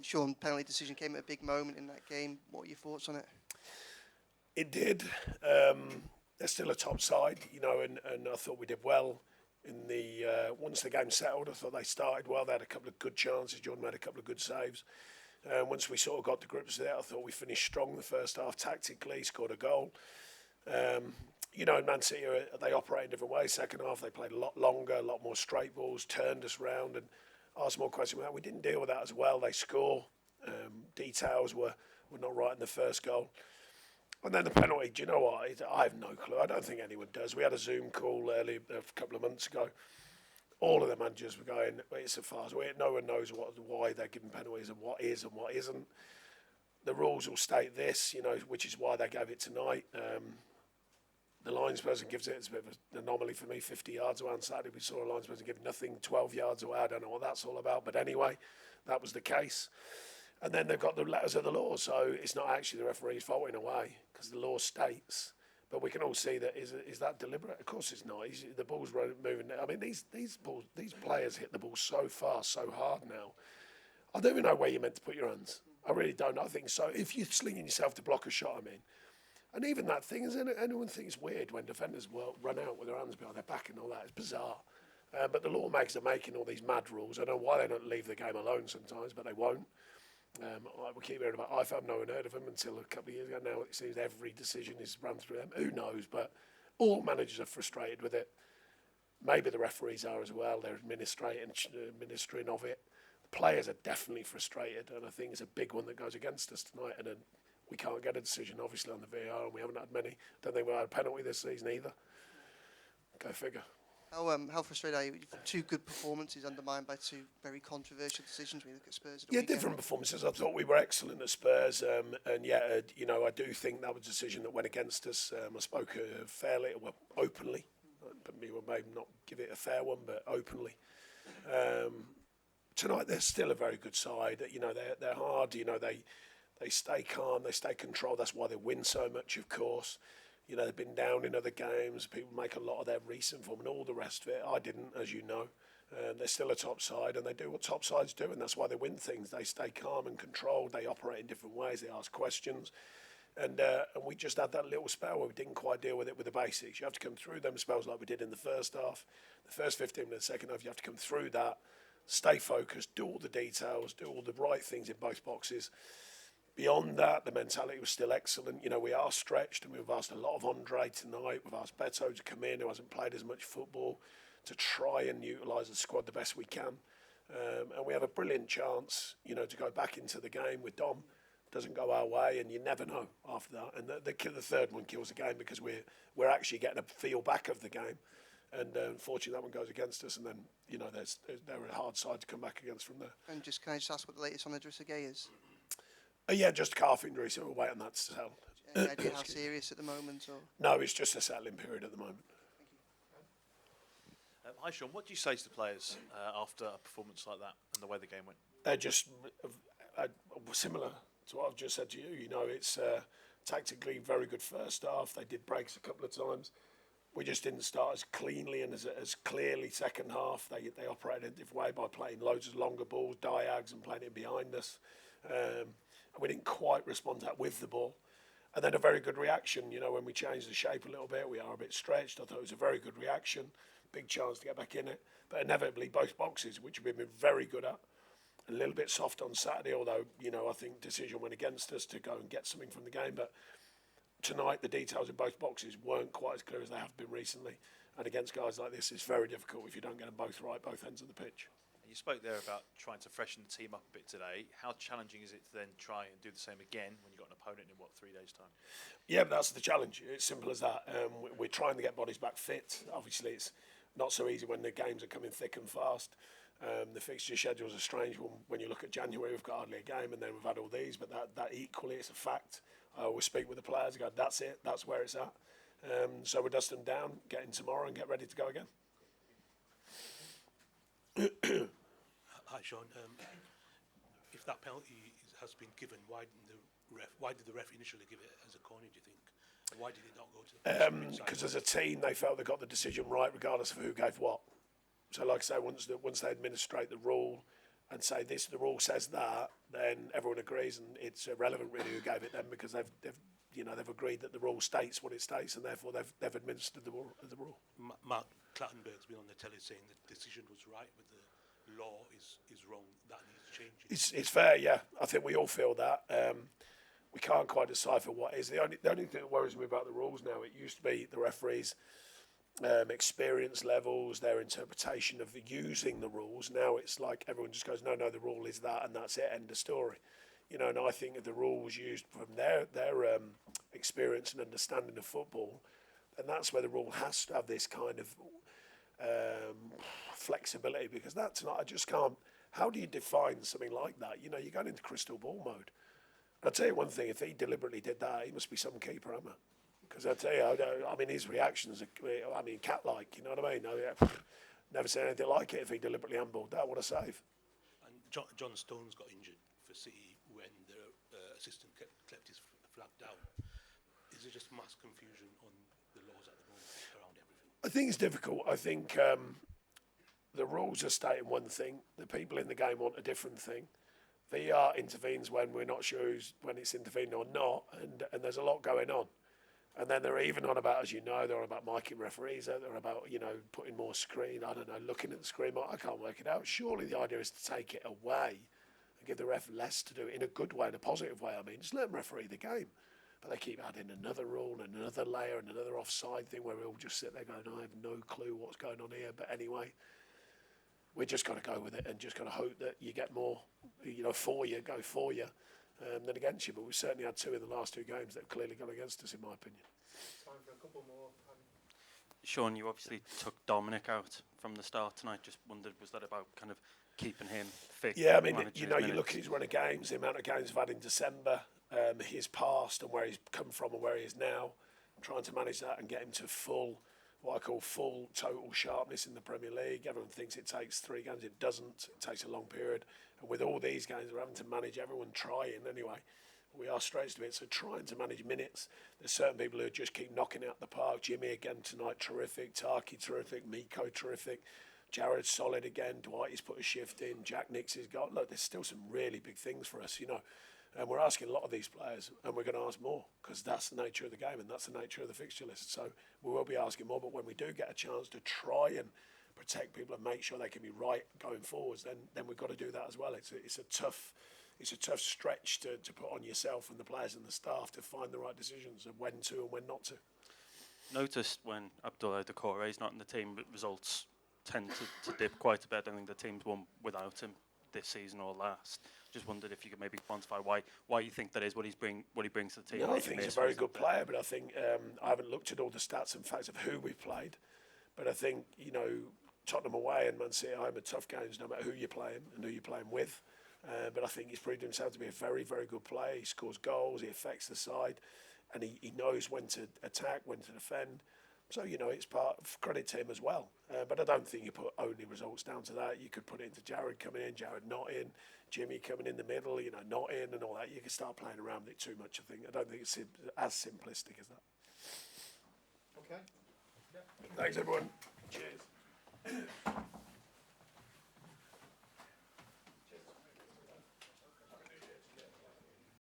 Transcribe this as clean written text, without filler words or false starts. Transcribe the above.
Sean, penalty decision came at a big moment in that game. What are your thoughts on it? It did. They're still a top side, and I thought we did well in the once the game settled. I thought they started well. They had a couple of good chances. Jordan made a couple of good saves. Once we sort of got to grips with it, I thought we finished strong the first half tactically, scored a goal. Man City, they operate in different ways. Second half, they played a lot longer, a lot more straight balls, turned us round and asked more questions. We didn't deal with that as well. They score. Details were not right in the first goal. And then the penalty, do you know what? I have no clue. I don't think anyone does. We had a Zoom call earlier, a couple of months ago. All of the managers were going, it's a farce. No one knows why they're giving penalties and what is and what isn't. The rules will state this, which is why they gave it tonight. The linesperson gives it. It's a bit of an anomaly for me. 50 yards away on Saturday, we saw a linesperson give nothing. 12 yards away, I don't know what that's all about. But anyway, that was the case. And then they've got the letters of the law, so it's not actually the referee's fault in a way, because the law states. But we can all see that is that deliberate? Of course it's not. The ball's moving. I mean, these players hit the ball so fast, so hard now. I don't even know where you're meant to put your hands. I really don't. I think so. If you're slinging yourself to block a shot, and even that thing, anyone thinks weird when defenders will run out with their hands behind their back and all that. It's bizarre. But the law makers are making all these mad rules. I don't know why they don't leave the game alone sometimes, but they won't. We keep hearing about IFAB, no one heard of them until a couple of years ago. Now it seems every decision is run through them. Who knows? But all managers are frustrated with it. Maybe the referees are as well. They're administering of it. The players are definitely frustrated, and I think it's a big one that goes against us tonight. And then we can't get a decision, obviously, on the VAR, and we haven't had many. Don't think we've had a penalty this season either. Go figure. How frustrated are you? Two good performances undermined by two very controversial decisions when you look at Spurs. Different performances. I thought we were excellent at Spurs, I do think that was a decision that went against us. I spoke fairly, openly, but we will maybe not give it a fair one, but openly. Tonight they're still a very good side. They're hard. They stay calm, they stay controlled. That's why they win so much, of course. They've been down in other games. People make a lot of their recent form and all the rest of it. I didn't, as you know. They're still a top side, and they do what top sides do, and that's why they win things. They stay calm and controlled. They operate in different ways. They ask questions. And we just had that little spell where we didn't quite deal with it with the basics. You have to come through them spells like we did in the first half. The first 15 minutes, second half, you have to come through that, stay focused, do all the details, do all the right things in both boxes. Beyond that, the mentality was still excellent. We are stretched, and we've asked a lot of Andre tonight. We've asked Beto to come in, who hasn't played as much football, to try and utilise the squad the best we can. And we have a brilliant chance, to go back into the game with Dom. Doesn't go our way, and you never know after that. And the third one kills the game because we're actually getting a feel back of the game. And unfortunately, that one goes against us. And then, they're a hard side to come back against from there. And can I just ask what the latest on Idrissa Gueye is? Just calf injury, so we'll wait on that to settle. Any idea how serious at the moment? Or? No, it's just a settling period at the moment. Hi, Sean. What do you say to the players after a performance like that and the way the game went? Just similar to what I've just said to you. It's tactically very good first half. They did breaks a couple of times. We just didn't start as cleanly and as clearly second half. They operated in a different way by playing loads of longer balls, diags, and playing it behind us. And we didn't quite respond to that with the ball. And then a very good reaction, when we changed the shape a little bit, we are a bit stretched. I thought it was a very good reaction, big chance to get back in it. But inevitably, both boxes, which we've been very good at, a little bit soft on Saturday, although, I think decision went against us to go and get something from the game. But tonight, the details in both boxes weren't quite as clear as they have been recently. And against guys like this, it's very difficult if you don't get them both right, both ends of the pitch. You spoke there about trying to freshen the team up a bit today. How challenging is it to then try and do the same again when you've got an opponent in, 3 days' time? Yeah, but that's the challenge. It's simple as that. We're trying to get bodies back fit. Obviously, it's not so easy when the games are coming thick and fast. The fixture schedule is a strange one. When you look at January, we've got hardly a game, and then we've had all these. But that equally, it's a fact. I always speak with the players. I go, that's it. That's where it's at. So we dust them down, get in tomorrow, and get ready to go again. Hi, Sean. If that penalty has been given, why did the ref initially give it as a corner, do you think? Why did it not go to the because as a team, they felt they got the decision right, regardless of who gave what. So, like I say, once they administrate the rule, and say this, the rule says that, then everyone agrees, and it's irrelevant really who gave it them, because they've agreed that the rule states what it states, and therefore they've administered the rule. Mark Clattenburg's been on the telly saying the decision was right, but the law is wrong. That needs changing. It's fair, yeah. I think we all feel that. We can't quite decipher what is. The only thing that worries me about the rules now, it used to be the referees' experience levels, their interpretation of using the rules. Now it's like everyone just goes, no, the rule is that, and that's it, end of story. And I think if the rules used from their experience and understanding of football, and that's where the rule has to have this kind of flexibility, because that's not, I just can't. How do you define something like that? You're going into crystal ball mode. I'll tell you one thing, if he deliberately did that, he must be some keeper, Emma. Because I'll tell you, his reactions are, cat-like, you know what I mean? Never seen anything like it if he deliberately handballed that. What a save. And John Stones got injured for City when the assistant kept his flag down. Is there just mass confusion on the laws at the moment around everything? I think it's difficult. I think the rules are stating one thing. The people in the game want a different thing. VR intervenes when we're not sure when it's intervening or not, and there's a lot going on. And then they're even on about, as you know, they're on about miking referees. They're about, putting more screen. I don't know, looking at the screen. I can't work it out. Surely the idea is to take it away and give the ref less to do it in a good way, in a positive way. Just let them referee the game. But they keep adding another rule and another layer and another offside thing where we'll just sit there going, I have no clue what's going on here. But anyway, we're just got to go with it and just got to hope that you get more, for you, go for you, than against you. But we've certainly had two in the last two games that have clearly gone against us, in my opinion. Time for a couple more. Sean, you obviously took Dominic out from the start tonight. Just wondered, was that about kind of keeping him fit? Yeah, you look at his run of games, the amount of games we've had in December, his past and where he's come from and where he is now, trying to manage that and get him to what I call full total sharpness in the Premier League. Everyone thinks it takes 3 games. It doesn't. It takes a long period. And with all these games, we're having to manage everyone trying anyway. We are stretched a bit, so trying to manage minutes. There's certain people who just keep knocking out the park. Jimmy again tonight, terrific. Taki, terrific. Miko, terrific. Jared, solid again. Dwight, he's put a shift in. Jack Nix has got... Look, there's still some really big things for us, And we're asking a lot of these players, and we're going to ask more, because that's the nature of the game and that's the nature of the fixture list. So we will be asking more, but when we do get a chance to try and protect people and make sure they can be right going forwards, then we've got to do that as well. It's a tough stretch to put on yourself and the players and the staff to find the right decisions of when to and when not to. Noticed when Abdullah Decore is not in the team, results tend to dip quite a bit. I think the team's won without him this season or last. Just wondered if you could maybe quantify why you think that is, what he brings to the team. No, I think he's a very good player, but I think I haven't looked at all the stats and facts of who we've played, but I think Tottenham away and Man City home are tough games no matter who you're playing and who you're playing with. But I think he's proved himself to be a very, very good player. He scores goals, he affects the side, and he knows when to attack, when to defend. So, it's part of credit to him as well. But I don't think you put only results down to that. You could put it into Jared coming in, Jared not in, Jimmy coming in the middle, not in and all that. You can start playing around with it too much, I think. I don't think it's as simplistic as that. Okay. Thanks, everyone. Cheers.